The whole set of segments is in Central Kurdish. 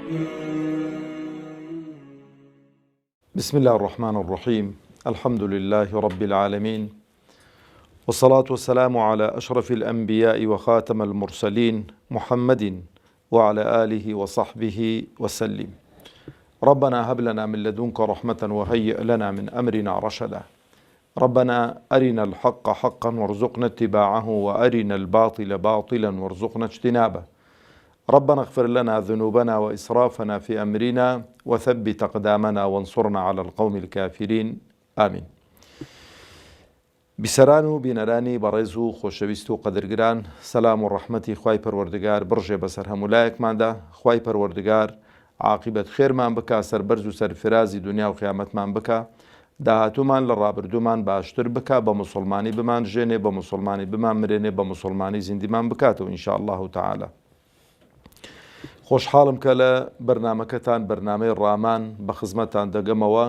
بسم الله الرحمن الرحيم. الحمد لله رب العالمين، والصلاة والسلام على أشرف الأنبياء وخاتم المرسلين محمد وعلى آله وصحبه وسلم. ربنا هب لنا من لدنك رحمة وهيئ لنا من أمرنا رشدا. ربنا أرنا الحق حقا وارزقنا اتباعه، وأرنا الباطل باطلا وارزقنا اجتنابه. ربنا اغفر لنا ذنوبنا وإسرافنا في أمرنا وثبت أقدامنا وانصرنا على القوم الكافرين آمين. بسران و بینەرانی بەڕێز و خۆشەویست و قەدرگران، سەلام و ڕەحمەتی خوای پەروەردگار بڕژێ بەسەر هەمولایەکماندا. خوای پەروەردگار عاقبەت خێرمان بکە، سەربەرز و سەرفرازی دنیا و قیامەتمان بکە، داهاتوومان لە ڕابردوومان باشتر بکە، بە موسڵمانی بمان ژێنێ، بە موسڵمانی بمان مرێنێ، بە موسڵمانی زیندیمان بکاتەوە ئینشاء الله تعالى. خۆشحاڵم کە لە بەرنامەکەتان، بەرنامەی ڕامان بە خزمەتان دەگەمەوە.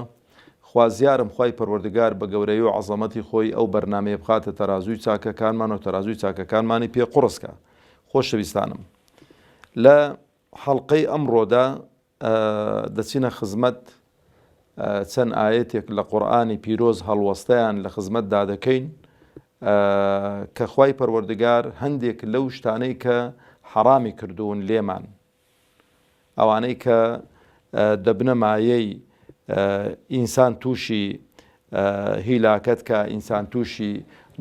خوازیارم خوای پەروەردگار بە گەورەی و عەزەمەتی خۆی ئەو بەرنامەیە بخاتە تەرازووی چاکەکانمان و تەرازووی چاکەکانمانی پێ قوڕسکە. خۆشەویستانم، لە حەڵقەی ئەمڕۆدا دەچینە خزمەت چەند ئاەتێک لە قورئانی پیرۆز هەڵوەستەیان لە خزمەتدا دەکەین کە خوای پەروەردگار هەندێک لەو شتانەی کە حەرامی کردوون لێمان، ئەوانەی کە دەبنە مایەی ئینسان تووشی هیلاکەت کە، ئینسان تووشی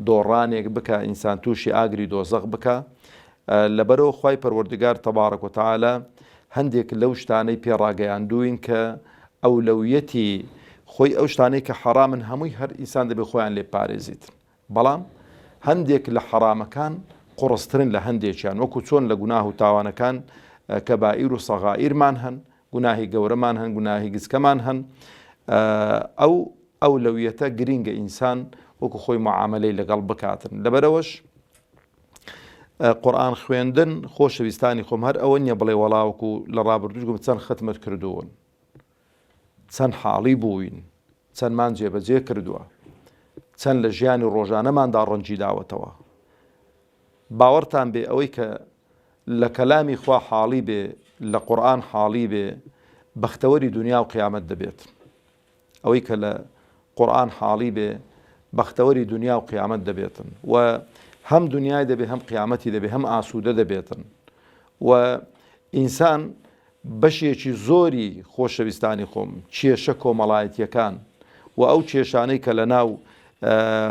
دۆڕانێک بکە، ئینسان تووشی ئاگری دۆزەق بکە، لەبەرەوە خوای پەروەردگار تەبارەک و تەعالە هەندێک لەو شتانەی پێڕاگەیاندووین کە ئەولەویەتی خۆی ئەو شتانەی کە حەرامن هەمووی هەر ئینسان دەبێ خۆیان لێ پارێزیت. بەڵام هەندێک لە حەرامەکان قوڕسترن لە هەندێکیان، وەکو چۆن لە گوناه و تاوانەکان کەبائیر و سەغائیرمان هەن، گوناهی گەورەمان هەن، گوناهی گچکەمان هەن. ئەو ئەولەویەتە گرینگە ئینسان وەکو خۆی معاملەی لەگەڵ بکاتن. لەبەرەوەش قورئان خوێندن، خۆشەویستانی خۆم، هەر ئەوە نییە بڵێ وەڵاوەکو لە ڕابردووش گوم چەند ختمت کردوون، چەند حاڵی بووین، چەندمان جێبەجێ کردووە، چەند لە ژیانی ڕۆژانەماندا ڕەنجی داوەتەوە. باوەڕتان بێ ئەوەی کە لە کەلامی خوا حاڵی بێ، لە قورئان حاڵی بێ، بەختەوەری دنیا و قیامەت دەبێت. ئەوەی کە لە قورئان حاڵی بێ، بەختەوەری دنیا و قیامەت دەبێتن، و هەم دنیای دەبێ، هەم قیامەتی دەبێ، هەم ئاسوودە دەبێتن. و ئینسان بەشێکی زۆری خۆشەویستانی خۆم کێشە کۆمەڵایەتیەکان و ئەو کێشانەی کە لە ناو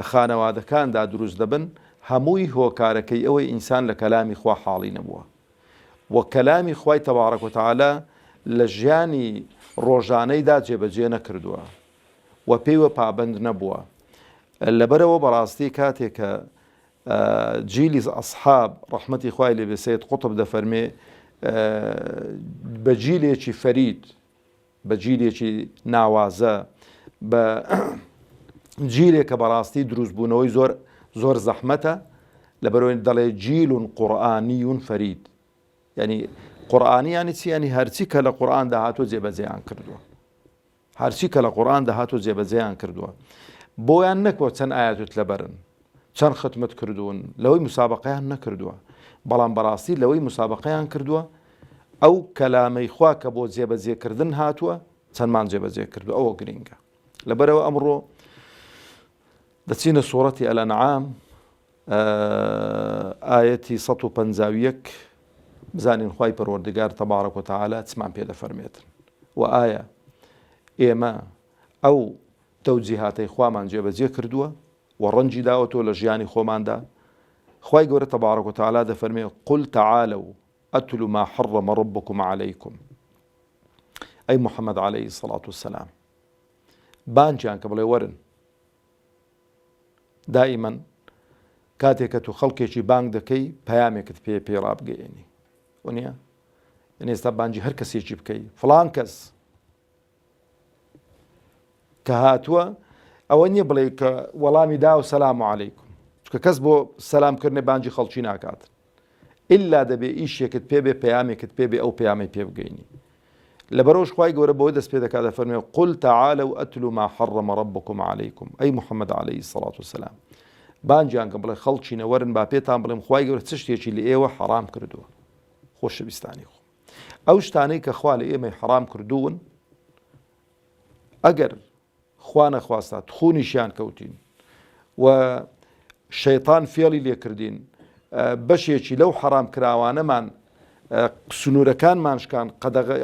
خانەوادەکاندا دروست دەبن، هەمووی هۆکارەکەی ئەوەی ئینسان لە کەلامی خوا حاڵی نەبووە، و کەلامی خوای تەبارەک و تەعالە لە ژیانی ڕۆژانەیدا جێبەجێ نەکردووە و پێیوە پابند نەبووە. لەبەرەوە بەڕاستی کاتێک کە جیلی ئەسحاب ڕەحمەتی خوای لێبێ سەید قوتب دەفەرمێ بە جیلێکی فەرید، بە جیلێکی ناوازە، بە جیلێک کە بەڕاستی دروستبوونەوەی زۆر زەحمەتە، لەبەرەوەی دەڵێ جیلون قورئانیون فەرید. یعنی قورئانی یانی چی؟ یعنی هەرچی کە لە قورئان داهاتوە جێبەجێیان کردووە، هەرچی کە لە قورئان داهاتوە جێبەجێیان کردووە. بۆیان نەکوە چەند ئاەتت لەبەرن، چەند ختمت کردوون، لەوەی مسابقەیان نەکردووە، بەڵام بەڕاستی لەوەی مسابقەیان کردووە ئەو کەلامەی خوا کە بۆ جێبەجێکردن هاتووە چەندمان جێبەجێ کردووە. ئەوە گرینگە. لەبەرەوە ئەمڕۆ دەچینە سوورەتی ئەلەنعام، ئاەتی 151. بزانین خوای پەروەردگار تەبارەک و تەعالە چمان پێ دەفەرمێتن، و ئایا ئێمە ئەو تەوجیهاتەی خوامان جێبەجێ کردووە و ڕەنجی داوەتەوە لە ژیانی خۆماندا. خوای گەورە تەبارەک و تەعالە دەفەرمێ قل تعالوا ئەتل ما حرم ربكم عليكم. ئەی محەممەد عەلەیهی سەڵات وسەلام، بانجیان کە بڵێ وەرن. دائیمەن کاتێک کە تو خەڵکێکی بانگ دەکەی پەیامێکت پێ ڕابگەیەنی، وانە ئێستا بانجی هەر کەسێکی بکەی، فڵان کەس کە هاتووە، ئەوە نییە بڵێ کە وەڵامی دا و سەلام عەلەیکم، چکە کەس بۆ سەلامکردنی بانجی خەڵکی ناکات، ئللا دەبێ ئیشێکت پێ بێ، پەیامێکت پێ بێ، ئەو پەیامی پێ بگەینی. لەبەرەوەش خوای گەورە بۆی دەست پێ دەکات، دەفەرمێ قل تعالوا ئەتل ما حرم ربكم عليكم. ئەی محەممەد عەلەیهی سەڵات وسەلام، بانجیان کە بڵێ خەڵچینە وەرن با پێتان بڵێم خوای گەورە چ شتێکی لە ئێوە حەرام کردووە. خۆشەویستانی خۆ، ئەو شتانەی کە خوا لە ئێمەی حرام کردوون ئەگەر خوا نەخواستا تخونیشیان کەوتین و شەیطان فێڵی لێکردین بەشێکی لەو حرام کراوانەمان سنوورەکانمان شکان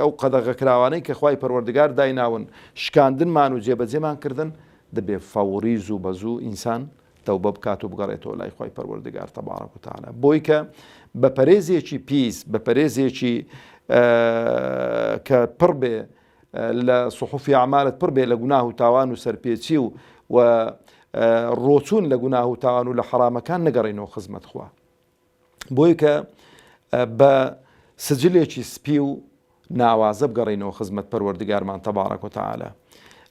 ئەو قەدەغە کراوانەی کە خوای پەروەردگار دایناون شکاندنمان و جێبەجێمان کردن دەبێ فەوری زوو بە زوو ئینسان تەوبە بکات و بگەڕێتەوە لای خوای پەروەردگار تەبارەک و تەعالە بۆی کە بە پەرێزێکی پیس بە پەرێزێکی کە پڕ بێ لە سوحوفی ئەعمالت پڕ بێ لە گوناه و تاوان و سەرپێچی و ڕۆچوون لە گوناه و تاوان و لە حرامەکان نەگەڕێنەوە خزمەت خوا بۆی کە بە سجلێکی سپی و ناوازە بگەڕێنەوە خزمەت پەروەردگارمان تەبارەک و تەعالە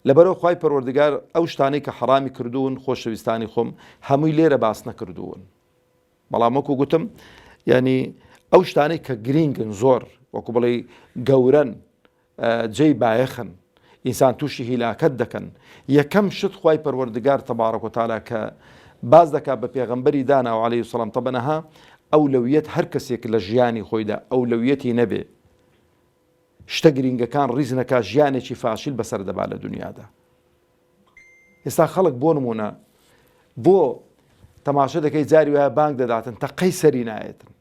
لەبەرەوە خوای پەروەردگار ئەو شتانەی کە حرامی کردوون خۆشەویستانی خۆم هەمووی لێرە باس نەکردوون بەڵام وەکو گوتم یعنی ئەو شتانەی کە گرینگن زۆر وەکو بڵێ گەورەن جێی بایەخن ئینسان تووشی هیلاکەت دەکەن یەکەم شت خوای پەروەردگار تەبارەک و تەعالە کە باز دەکات بە پێغەمبەری داناوە عەلەیهی سەلام تەبەنەها ئەولەویەت هەر کەسێک لە ژیانی خۆیدا ئەولەویەتی نەبێ شتە گرینگەکان ڕیز نەکات ژیانێکی فاشیل بەسەر دەبا لە دنیادا ئێستا خەڵک بۆ نمونە بۆ تەماشە دەکەی جاری وایە بانگ دەداتن تەقەی سەری نایەتن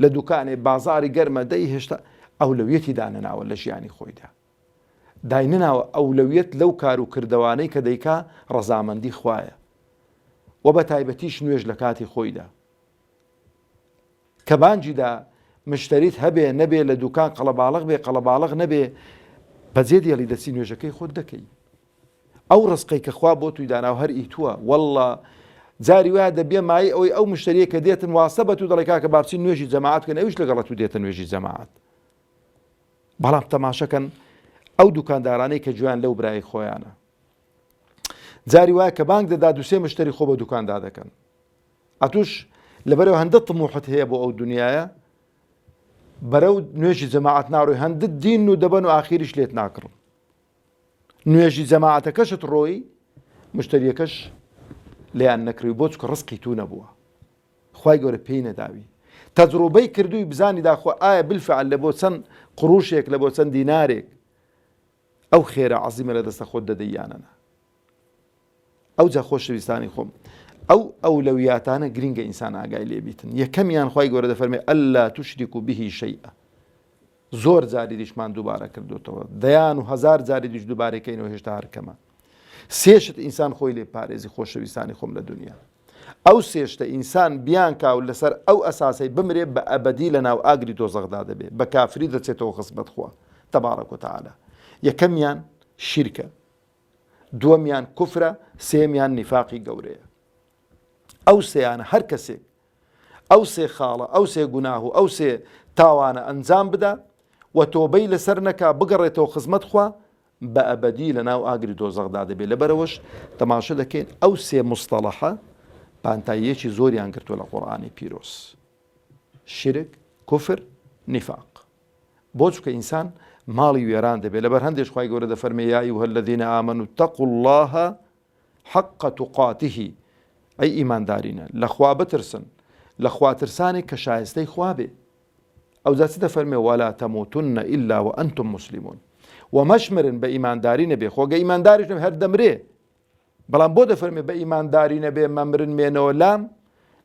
لە دوکانێ بازاری گەرمە دەی هێشتا ئەولەویەتی دانەناوە لە ژیانی خۆیدا داینناوە ئەولەویەت لەو کار و کردەوانەی کە دەیکا ڕەزامەندی خوایە و بە تایبەتیش نوێژ لە کاتی خۆیدا کە بانجیدا مشتریت هەبێ نەبێ لە دوکان قەڵەباڵغ بێ قەڵەباڵغ نەبێ بەجێ دێڵی دەچی نوێژەکەی خۆت دەکەی ئەو ڕزقەی کە خوا بۆ توی داناو هەر ئیتووە وەڵڵا جاری وایە دەبێ مای ئەوەی ئەو مشتریە کە دێتن واسە بە تو دەڵێ کاکە بابچین نوێژی جەماعەت بکەن ئەویش لەگەڵت و دێتە نوێژی جەماعەت بەڵام تەماشەکەن ئەو دوکاندارانەی کە گویان لەو برای خۆیانە جاری وایە کە بانگ دەدا دووسێ مشتری خۆ بە دوکاندا دەکەن ئەتوش لەبەرەوە هەندە طموحت هەیە بۆ ئەو دنیاە بەرەو نوێژی جەماعەت ناڕۆی هەندە دین و دەبەن و ئاخیریش لێت ناکڕن نوێژی جەماعەتەکەشت ڕۆی مشتریەکەش لێیان نەکردی بۆ چکە ڕزقی تو نەبووە خوای گەورە پێی نەداوی تەجروبەی کردووی بزانی داخۆ ئایا بالفعل لە بۆ چەند قڕوشێک لە بۆ چەند دینارێک ئەو خێرە عەزیمە لە دەستە خۆت دەدەیانەنا ئەو جا خۆشەویستانی خۆم ئەو ئەولەویاتانە گرینگە ئینسان ئاگای لێبیتن یەکەمیان خوای گەورە دەفەرمێ ئەللا توشریکوا به شەیئا زۆر جاری دیشمان دووبارە کردوتەوە دەیان و هەزار جاری دیش دووبارەکەینەوە هێشتا هەرکەمە سێشت ئینسان خۆی لێ پارێزی خۆشەویستانی خۆم لە دنیا ئەو سێشتە ئینسان بیان کاو لەسەر ئەو ئەساسەی بمرێ بە ئەبەدی لە ناو ئاگری دۆزەخدا دەبێ بە کافری دەچێتەوە خزمەت خوا تەبارەک و تەعالە یەکەمیان شیرکە دووەمیان کوفرە سێمیان نیفاقی گەورەیە ئەو سێیانە هەر کەسێک ئەو سێ خاڵە ئەو سێ گوناه و ئەو سێ تاوانە ئەنجام بدە و تۆبەی لەسەر نەکا بگەڕێتەوە خزمەت خوا بە ئەبەدی لە ناو ئاگری دۆزەخدا دەبێت لەبەرەوەش تەماشە دەکەین ئەو سێ مستەڵەحە پانتاییەکی زۆریان کردووە لە قورئانی پیرۆز شرک کوفر نیفاق بۆ چکە ئینسان ماڵی وێران دەبێت لەبەر هەندێک خوای گەورە دەفەرمێ یا ئەیها الذین ئامنوا اتقوا الله حق تقاته ئەی ئیماندارینە لەخوا بترسن لەخوا ترسانێک کە شایستەی خوا بێ ئەو جا چ دەفەرمێ ولا تموتن إلا وأنتم مسلمون و مەشمرن بە ئیمانداری نەبێ خۆگە ئیمانداریش هەر دەمرێ بەڵام بۆ دەفەرمێ بە ئیمانداری نەبێ مەمرن مێنەوە لام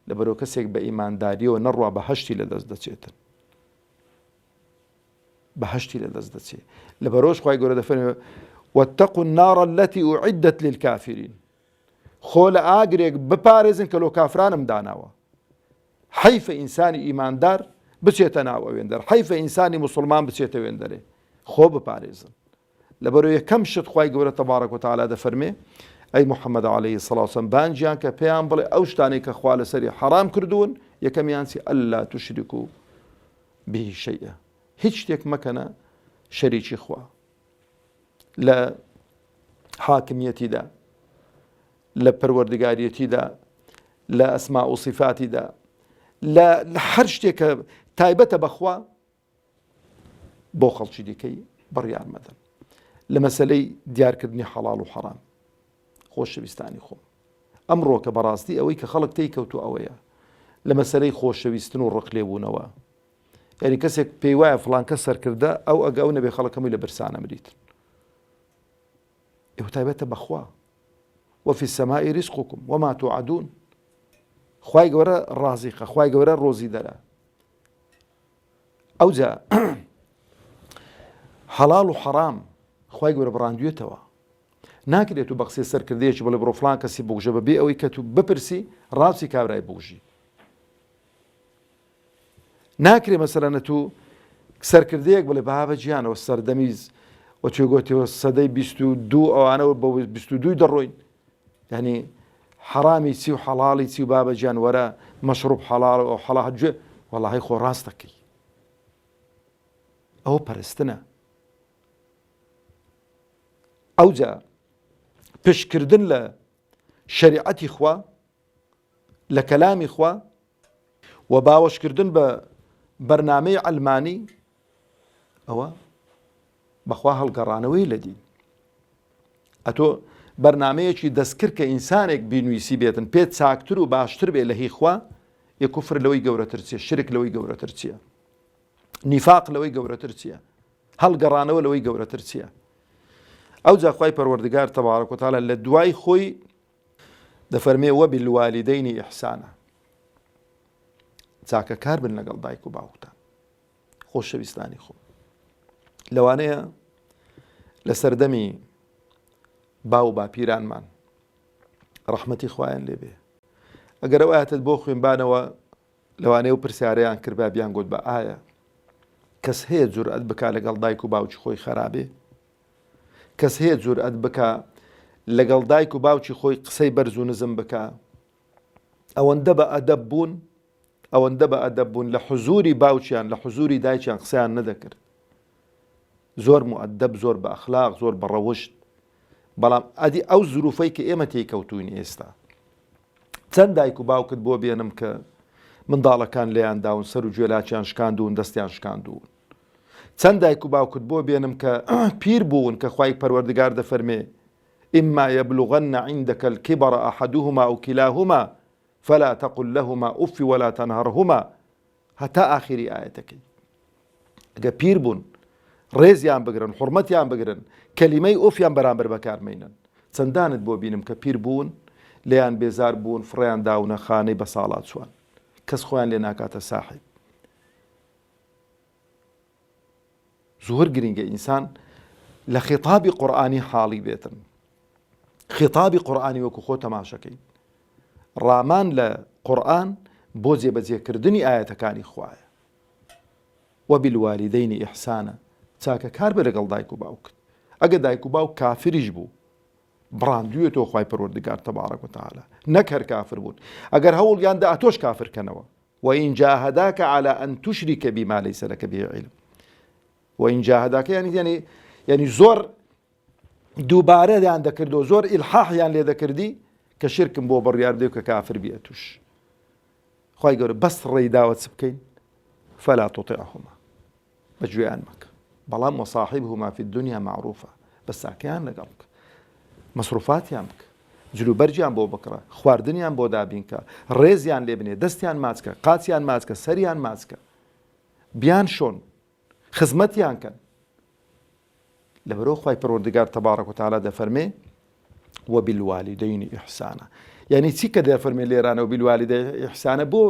لەبەرەوە کەسێک بە ئیمانداریەوە نەڕوا بەهەشتی لەدەست دەچێتن بەهەشتی لەدەست دەچێت لەبەرەوەش خوای گەورە دەفەرمێ واتقوا النار التي أعدت للكافرين خۆ لە ئاگرێک بپارێزن کە لۆ کافرانم داناوە حەیفە ئینسانی ئیماندار بچێتە ناو ئەوێندەر حەیفە ئینسانی موسڵمان بچێتە وێندەرێ خۆ بپارێزن لەبەرەوە یەکەم شت خوای گەورە تەبارەک و تەعالە دەفەرمێ ئەی محەممەد عەلەیهی سەڵات وسەلام بانجیان کە پێیان بڵێ ئەو شتانەی کە خوا لەسەری حەرام کردوون یەکەمیان چی ئەللا توشریکوا به شەیئا هیچ شتێک مەکەنە شەریکی خوا لە حاکمیەتیدا لە پەروەردگاریەتیدا لە ئەسما و صفاتیدا لە هەر شتێکە تایبەتە بەخوا بۆ خەڵکی دیکەی بڕیار مەدەن لە مەسەلەی دیارکردنی حەڵاڵ و حەرام خۆشەویستانی خۆم ئەمڕۆ کە بەڕاستی ئەوەی کە خەڵک تێی کەوتو ئەوەیە لە مەسەلەی خۆشەویستن و ڕق لێبوونەوە یعنی کەسێک پێی وایە فڵان کەس سەرکردە ئەو ئەگە ئەو نەبێ خەڵکەمی لە برسانە مریتن. ئێوە تایبەتە بەخوا وفي السماء رزقكم وما توعدون. خوای گەورە ڕازیقە، خوای گەورە ڕۆزی دەرە. ئەوجا حەڵاڵ و حەرام خوای گەورە بڕاندوێتەوە. ناکرێت و بە قسەی سەرکردەیەکی بڵێ بڕۆ فڵان کەسی بکوژە بەبێ ئەوەی کە تو بپرسی ڕاستی کابرای بکوژی. ناکرێ مەسەلەن تو سەرکردەیەک بڵێ بابە گیانەوە سەردەمیز وەچێ گوتیەوە سەدەی 22 ئەوانەوە بە 22 دەڕۆین. یعنی حرامی چی و حەڵاڵی چی و بابە گیان وەرە مەشروب حەڵاڵ و حەڵال گوێ وەڵاهی خۆ ڕاست دەکەی. ئەوە پەرستنە. ئەوجا پشتکردن لە شەریعەتی خوا لە کەلامی خوا و باوەشکردن بە بەرنامەی عەلمانی ئەوە بەخوا هەڵگەڕانەوەی لە دین. ئەتۆ بەرنامەیەکی دەستکرد کە ئینسانێک بینویسی بێتن پێت چاکتر و باشتر بێ لە هی خوا، یە کوفر لەوەی گەورەتر چییە، شرک لەوەی گەورەتر چییە، نیفاق لەوەی گەورەتر چییە، هەڵگەڕانەوە لەوەی گەورەتر چییە. ئەوجا خوای پەروەردگار تەبارەک و تەعالا لە دوای خۆی دەفەرمێ وەبالوالدەینی ئیحسانە. چاکەکار بن لەگەڵ دایک و باوکتان. خۆشەویستانی خۆ لەوانەیە لە سەردەمی باو باپیرانمان ڕەحمەتی خوایان لێبێ ئەگەر ئەو ئاەتت بۆ خوێنبانەوە لەوانەیە و پرسیارەیان کرد بیان گوت بە ئایا کەس هەیە جورئەت بکا لەگەڵ دایک و باوکی خۆی خەرابێ؟ کەس هەیە جورئەت بکا لەگەڵ دایک و باوکی خۆی قسەی بەرز و نزم بکا؟ ئەوەندە بە ئەدەب بوون، ئەوەندە بە ئەدەب بوون لە حوزوری باوکیان لە حوزوری دایکیان قسەیان نەدەکرد. زۆر مؤدەب، زۆر بە ئەخلاق، زۆر بە ڕەوشت. بەڵام ئەدی ئەو زروفەی کە ئێمە تێکەوتوین ئێستا چەند دایک و باوکت بۆ بێنم کە منداڵەکان لێیان داون، سەر و گوێلاچیان شکاندوون، دەستیان شکاندوون. چەند دایک و باوکت بۆ بێنم کە پیر بوون کە خوای پەروەردگار دەفەرمێ ئیما یەبلوغەنە عیندەکە الکبر ئەحەدوهما ئەو کلاهما فلا تقل لهما أف ولا تنهرهما هەتا ئاخری ئاەتەکەی. ئەگە پیر بوون ڕێزیان بگرن، حورمەتیان بگرن، کەلیمەی ئۆفیان بەرامبەر بەکارمێنن. چەندانت بۆ بینم کە پیر بوون لێیان بێزار بوون، فڕیان داونە خانەی بە ساڵات چوان، کەس خۆیان لێ ناکاتە ساحب. زۆر گرنگە ئینسان لە خیتابی قورئانی حاڵی بێتن، خیتابی قورئانی وەکو خۆ تەماشەکەین. ڕامان لە قورئان بۆ جێبەجێکردنی ئاەتەکانی خوایە. وەبالوالدەینی ئیحسانە، چاکە کار بە لەگەڵ دایک و باوکت. ئەگە دایک و باوک کافریش بوو بڕاندوێتەوە خوای پەروەردگار تەبارەک و تەعالا، نەک هەر کافر بوون. ئەگەر هەوڵیاندا ئەتۆش کافرکەنەوە. وئین جاهداکە عەلی ئەن توشریکە بیما لەیسە لەکە بێ عیلم. وئین جاهداکە یعنی زۆر دووبارەیان دەکردەوە، زۆر ئیلحاحیان لێ دەکردی کە شرکم بۆ بڕیار بدەی کە کافر بێ توش. خوای گەورە بەس ڕێی داوە چ بکەین؟ فەلا تطیعهما، بەگوێیان مەکە. بەڵام وصاحبهما في الدنيا معروفە، بە ساکەیان لەگەڵ بکە، مەسروفاتیان بکە، جلوبەرجیان بۆ بکڕە، خواردنیان بۆ دابینکە، ڕێزیان لێ بنێ، دەستیان ماچکە، قاچیان ماچکە، سەریان ماچکە، بیان شۆن، خزمەتیان کەن. لەبەرەوە خوای پەروەردگار تەبارەک و تەعالا دەفەرمێ وەبالوالدەینی ئیحسانە. یعنی چی کە دەفەرمێ لێرانە وەبالوالدەینی ئیحسانە؟ بۆ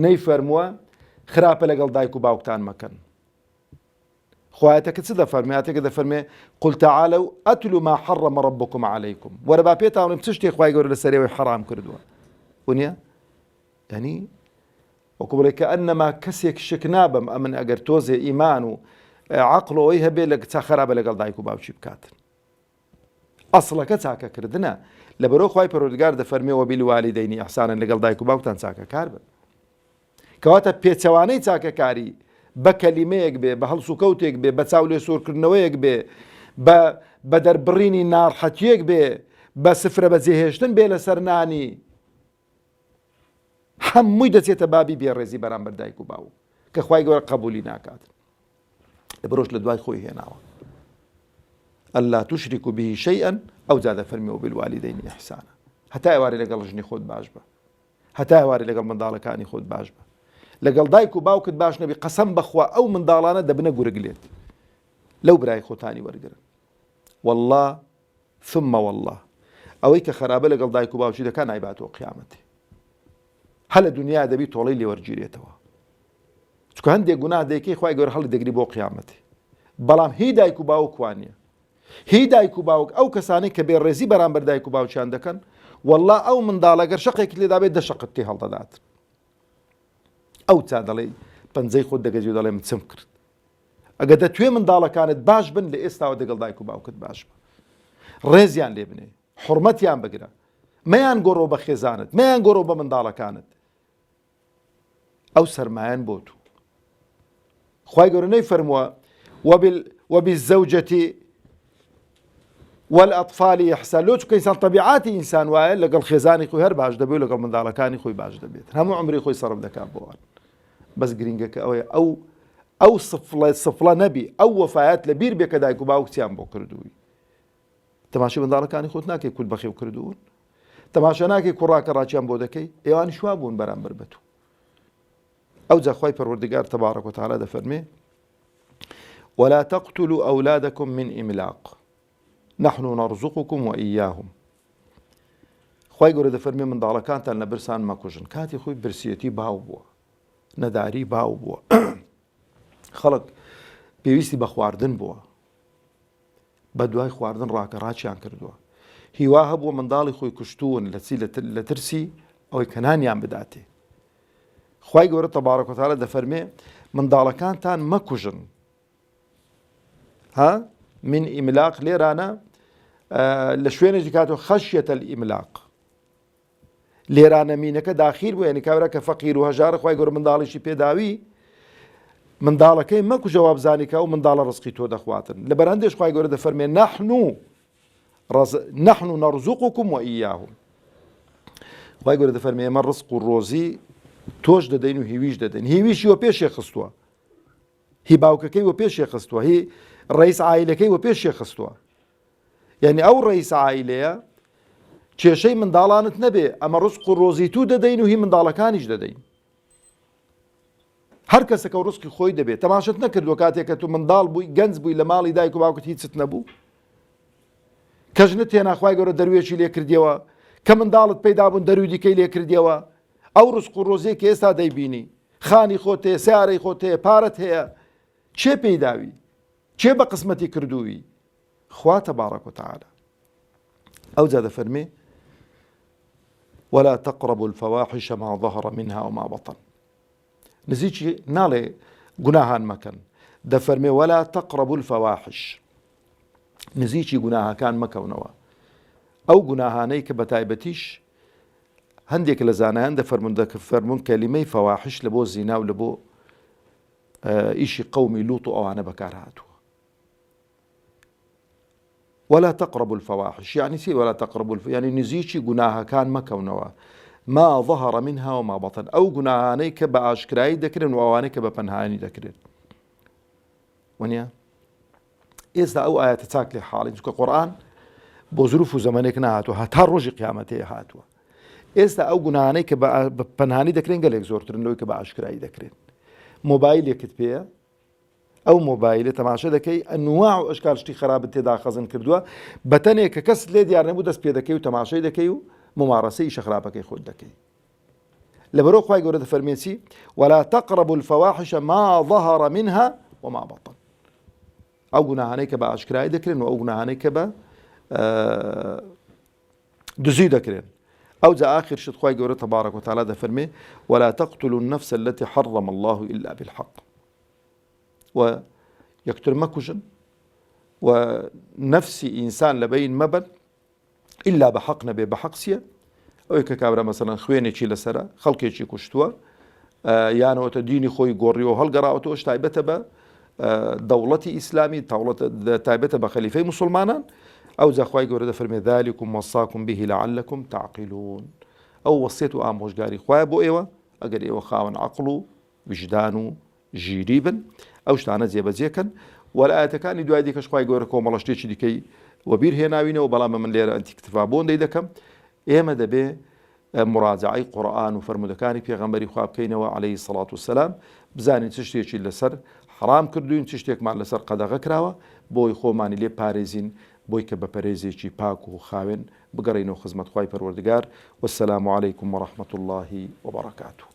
نەیفەرمووە خراپە لەگەڵ دایک و باوکتان مەکەن. خوایەتەکە چ دەفەرمێ؟ ئاەتێکە دەفەرمێ قل تعالوا ئەتلوا ما حرم ربكم عليكم. وەرە با پێتاوەڵێم چ شتێک خوای گەورە لەسەرەوەی حرام کردووە. وانە یعنی وەکو بڵێ کە ئەنەما کەسێک شک نابم ئەمن ئەگەر تۆزێ ئیمان و عەقڵ ئەوەی هەبێ لە چا خراپە لەگەڵ دایک و باوکی بکاتن. ئەسڵەکە چاکەکردنە. لەبەرەوە خوای پەروەردگار دەفەرمێ وەبالوالدەینی ئیحسانە، لەگەڵ دایک و باوکتان چاکەکار بن. کەواتە پێچەوانەی چاکەکاری بە کەلیمەیەک بێ، بە هەڵس و کەوتێک بێ، بە چاو لێ سۆرکردنەوەیەک بێ، بە دەربڕینی ناڕحەتیەک بێ، بە سفرە بەجێهێشتن بێ لەسەر نانی، هەمووی دەچێتە بابی بێڕێزی بەرامبەر دایک و باوک کە خوای گەورە قبولی ناکاتن. لەبەرەوەش لە دوای خۆی هێناوە ئەللا توشریکوا به شەیئا، ئەو جا دەفەرمێ وەبالوالدەینی ئیحسانە. هەتا ئێوارێ لەگەڵ ژنی خۆت باش بە، هەتا ئێوارێ لەگەڵ منداڵەکانی خۆت باش بە، لەگەڵ دایک و باوکت باش نەبی قەسەم بەخوا ئەو منداڵانە دەبنە گورگلێت لەو برای خۆتانی وەرگرن والله ثم والله ئەوەی کە خراپە لەگەڵ دایک و باوکی دەکات نایباتەوە قیامەتێ هە لە دنیا دەبی تۆڵەی لێوەرگیرێتەوە چونکە هەندێک گوناه دەیکەی خوای گەورە هەڵی دەگری بۆ قیامەتێ بەڵام هی دایک و باوک وانە هی دایک و باوک ئەو کەسانەی کە بێڕێزی بەرامبەر دایک و باوکیان دەکەن والله ئەو منداڵە گەر شەقێکی لێدا بێت 10 شەقت تێ هەڵدەدات ئەو چا دەڵێ پەنجەی خۆت دەگەزی و دەڵێ من چم کرد ئەگە دەتوێ منداڵەکانت باش بن لە ئێستاوە دەگەڵ دایک و باوکت باش بە ڕێزیان لێ بنێ حورمەتیان بگرە مەیان گۆڕۆ بە خێزانت مەیان گۆڕۆ بە منداڵەکانت ئەو سەرمایان بۆ تو خوای گەورە نەیفەرمووە وبالزوجة والأطفال إحسان لو چونکە ئینسان طبیعاتی ئینسان وایە لەگەڵ خێزانی خۆی هەر باش دەبێت و لەگەڵ منداڵەکانی خۆی باش دەبێت هەموو عمری خۆی سەرف دەکات بۆوان بەس گرنگەکە ئەوەیە ئەو سفڵە نەبی ئەو وەفایەت لە بیر بێ کە دایک و باوک چیان بۆ کردووی تەماشای منداڵەکانی خۆت ناکەی کورد بەخێو کردوون تەماشا ناکەی کوڕاکە ڕاچیان بۆ دەکەی ئێوانی شوا بوون بەرامبەر بە تو ئەو جا خوای پەروەردگار تەبارەک و تەعالا دەفەرمێ ولا تقتلوا أولادكم من إملاق نحن نرزقكم وإياهم خوای گەورە دەفەرمێ منداڵەکانتان لە برسان مەکوژن کاتی خۆی برسیەتی باو بووە نەداری باو بووە خەڵک پێویستی بە خواردن بووە بە دوای خواردن ڕاکە ڕاچیان کردووە هیوا هەبووە منداڵی خۆی کوشتوون لە ترسی ئەوەی کەنانیان بداتێ خوای گەورە تەبارەک و تەعالا دەفەرمێ منداڵەکانتان مەکوژن ها من ئیملاق لێرانە لە شوێنێکی کاتەوە خەشیەتە ئیملاق لێرانە مینەکە داخیر بوو یعنی کابرا کە فەقیر و هەژارە خوای گەورە منداڵیشی پێداوی منداڵەکەی مەکو جەواب زانیکە و منداڵە ڕزقی تۆ دەخواتن لەبەر هەندێش خوای گەورە دەفەرمێ نحن نرزقكم وإياهم خوای گەورە دەفەرمێ ئێمە ڕزق و ڕۆزی تۆش دەدەین و هیویش دەدەین هیویشی وە پێشێ خستووە هی باوکەکەی وە پێشێ خستووە هی ڕئیس عائیلەکەی وە پێشێ خستووە یعنی ئەو ڕئیس عائیلەیە کێشەی منداڵانت نەبێ ئەمە ڕزق و ڕۆزی تو دەدەین و هی منداڵەکانیش دەدەین هەر کەسەکە و ڕزقی خۆی دەبێت تەماشەت نەکردووە کاتێک کە تو منداڵ بووی گەنج بووی لە ماڵی دایک و باوکت هیچت نەبوو کەژنت تێنا خوای گەورە دەروێشی لێ کردیەوە کە منداڵت پەیدا بوون دەروی دیکەی لێ کردیەوە ئەو ڕزق و ڕۆزەیە کە ئێستا دەیبینی خانی خۆت هەیە سیارەی خۆت هەیە پارەت هەیە چێ پەیداوی چێ بە قسمەتی کردووی خوا تەبارەک و تەعالا ئەو جا دەفەرمێ ولا تقربوا الفواحش ما ظهر منها وما بطن نزیکی ناڵێ گوناهان مەکەن دەفەرمێ ولا تقربوا الفواحش نزیکی گوناهەکان مەکەونەوە ئەو گوناهانەی کە بە تایبەتیش هەندێک لە زانایان دەفەرمون کەلیمەی فەواحش لە بۆ زینا و لە بۆ ئیشی قەومی لوط و ئەوانە بەکار هاتووە ولا تقربوا الفواحش يعني سي ولا تقربوا يعني نزيشي جناها كان مكونوا ما ظهر منها وما بطن أو جناهاني كبا أشكراي دكرن وأواني كبا بنهاني دكرن ونيا إذا أو آيات تاكل حالي القرآن بظروف زمانك نهاتو هتار رجي قيامته هاتوا إذا أو جناهاني كبا بنهاني دكرن قالك زورترن لو كبا أشكراي دكرن موبايل يكتبيه ئەو مۆبایلە تەماشە دەکەی ئەنواع و ئەشکال شتی خراپت تێدا خەزن کردووە بەتەنێک کە کەس لێ دیار نەبوو دەست پێ دەکەی و تەماشای دەکەی و ممارەسەی ئیشە خراپەکەی خۆت دەکەی لەبەرەوە خوای گەورە دەفەرمێ ولا تقربوا الفواحش ما ظهر منها وما بطن ئەو گوناهانەی کە بە ئاشکرای دەکرێن و ئەو گوناهانەی کە بە دزی دەکرێن ئەو جا آخر شت خوای گەورە تەبارەک و تەعالا دەفەرمێ ولا تقتلوا النفس التي حرم الله إلا بالحق و يكتر مكوجن ونفسي إنسان لبين مبن إلا بحق نبي بحق سيا أو كابرا مثلا خويني شي لسرا خلقي شي كشتوا يعني وتديني خوي قوريو هل قراءته اش تايبته با دولتي إسلامي تايبته بخليفي مسلمانا أو زا خوي قوري فرمي ذلكم وصاكم به لعلكم تعقلون أو وصيتوا آموش قاري خوي بو إيوه أقر إيوه خاون عقلو وجدانو جيريبا ئەو شتانە جێبەجێکەن وەلایەتەکانی دوای دیکەش خوای گەورە کۆمەڵە شتێکی دیکەی وەبیر هێناوینەوە بەڵام من لێرە ئەنتیکتفا بۆ ئەوەندەی دەکەم ئێمە دەبێ مراجعەی قورئان و فەرمودەکانی پێغەمبەری خوا بکەینەوە عەلەیهی سەڵات وسەلام، بزانین چ شتێکی لەسەر حرام کردوین، چ شتێکمان لەسەر قەدەغە کراوە، بۆی خۆمانی لێ پارێزین، بۆی کە بە پەرێزێکی پاک و خاوێن بگەڕینەوە خزمەت خوای پەروەردگار. وەسسەلامو عەلەیکم وەڕەحمەت اللهی وبەڕەکاتوه.